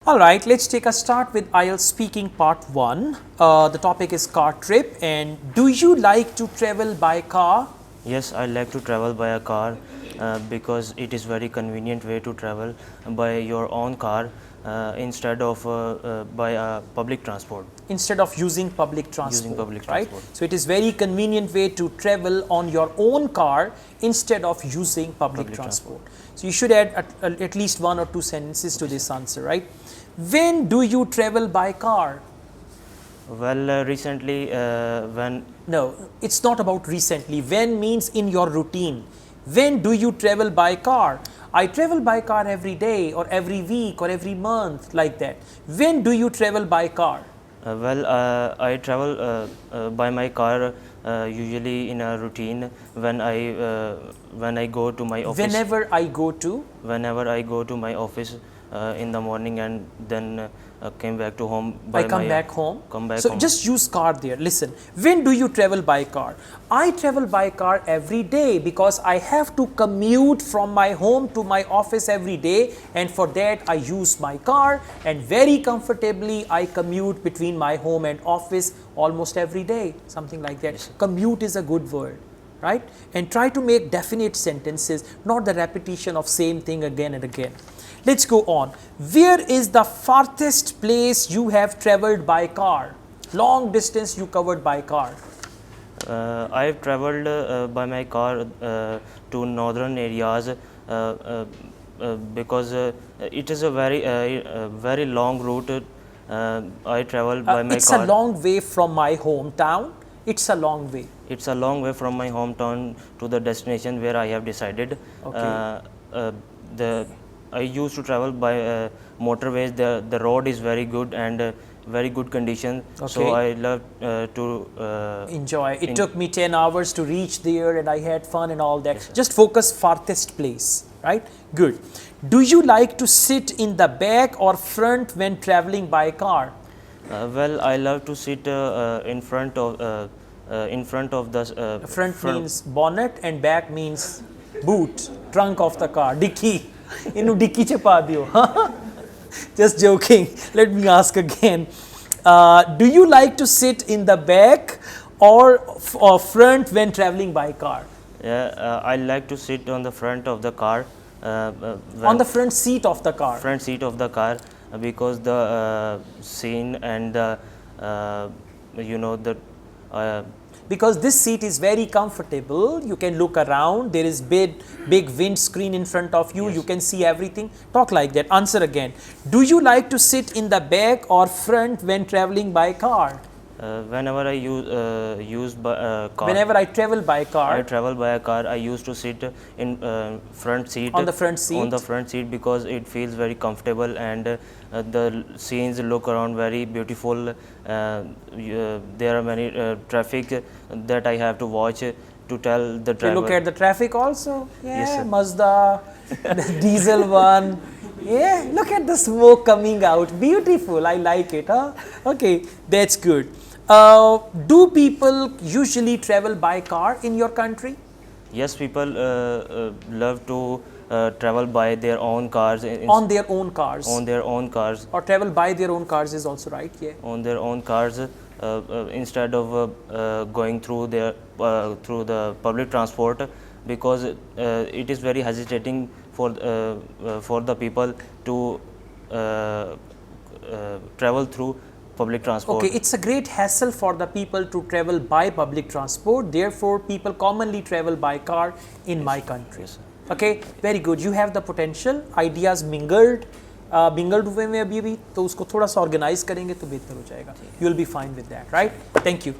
Alright, let's take a start with IELTS speaking part 1. The topic is car trip, and do you like to travel by car? Yes, I like to travel by a car because it is very convenient way to travel by your own car instead of by public transport. Instead of using public transport, Using public right? transport. So it is very convenient way to travel on your own car instead of using public transport. So you should add at least 1 or 2 sentences to this answer, right? When do you travel by car? Well, recently when No, it's not about recently. When means in your routine. When do you travel by car? I travel by car every day or every week or every month, like that. When do you travel by car? I travel by my car usually in a routine when I go to my office. Whenever I go to? Whenever I go to my office in the morning and then came back to home. Come back home. So just use car there. Listen, when do you travel by car? I travel by car every day because I have to commute from my home to my office every day, and for that I use my car, and very comfortably I commute between my home and office almost every day, something like that. Yes, commute is a good word, right? And try to make definite sentences, not the repetition of same thing again and again. Let's go on. Where is the farthest place you have traveled by car? Long distance you covered by car. I have traveled by my car to northern areas because it is a very long route. I travel by my car. It's a long way from my hometown. It's a long way. It's a long way from my hometown to the destination where I have decided. Okay. I used to travel by motorways. The road is very good and very good condition. Okay. So I love to enjoy. It took me 10 hours to reach there, and I had fun and all that. Yes, just focus farthest place, right? Good. Do you like to sit in the back or front when traveling by car? Well, I love to sit in front of the front means bonnet and back means boot, trunk of the car, dicky. Inu dicky che pa diyo. Just joking. Let me ask again. Do you like to sit in the back or front when traveling by car? Yeah, I like to sit on the front of the car. On the front seat of the car. Front seat of the car because the scene and the because this seat is very comfortable. You can look around. There is big windscreen in front of you. Yes. You can see everything. Talk like that. Answer again. Do you like to sit in the back or front when traveling by car? Whenever I use car. Whenever I travel by car. I travel by a car. I used to sit in front seat. On the front seat. On the front seat because it feels very comfortable and the scenes look around very beautiful. There are many traffic that I have to watch to tell the driver. You look at the traffic also. Yeah, yes, sir. Mazda, the diesel one. Yeah, look at the smoke coming out. Beautiful. I like it. Huh? Okay, that's good. Do people usually travel by car in your country? Yes, people love to travel by their own cars. On their own cars. On their own cars. Or travel by their own cars is also right. Yeah. On their own cars instead of going through the public transport because it is very hesitating for the people to travel through public transport. Okay, it's a great hassle for the people to travel by public transport. Therefore, people commonly travel by car in my country. Yes, okay, very good. You have the potential. Ideas mingled. mingled हुए में अभी तो उसको थोड़ा सा organize करेंगे तो बेहतर हो जाएगा. You will be fine with that, right? Thank you.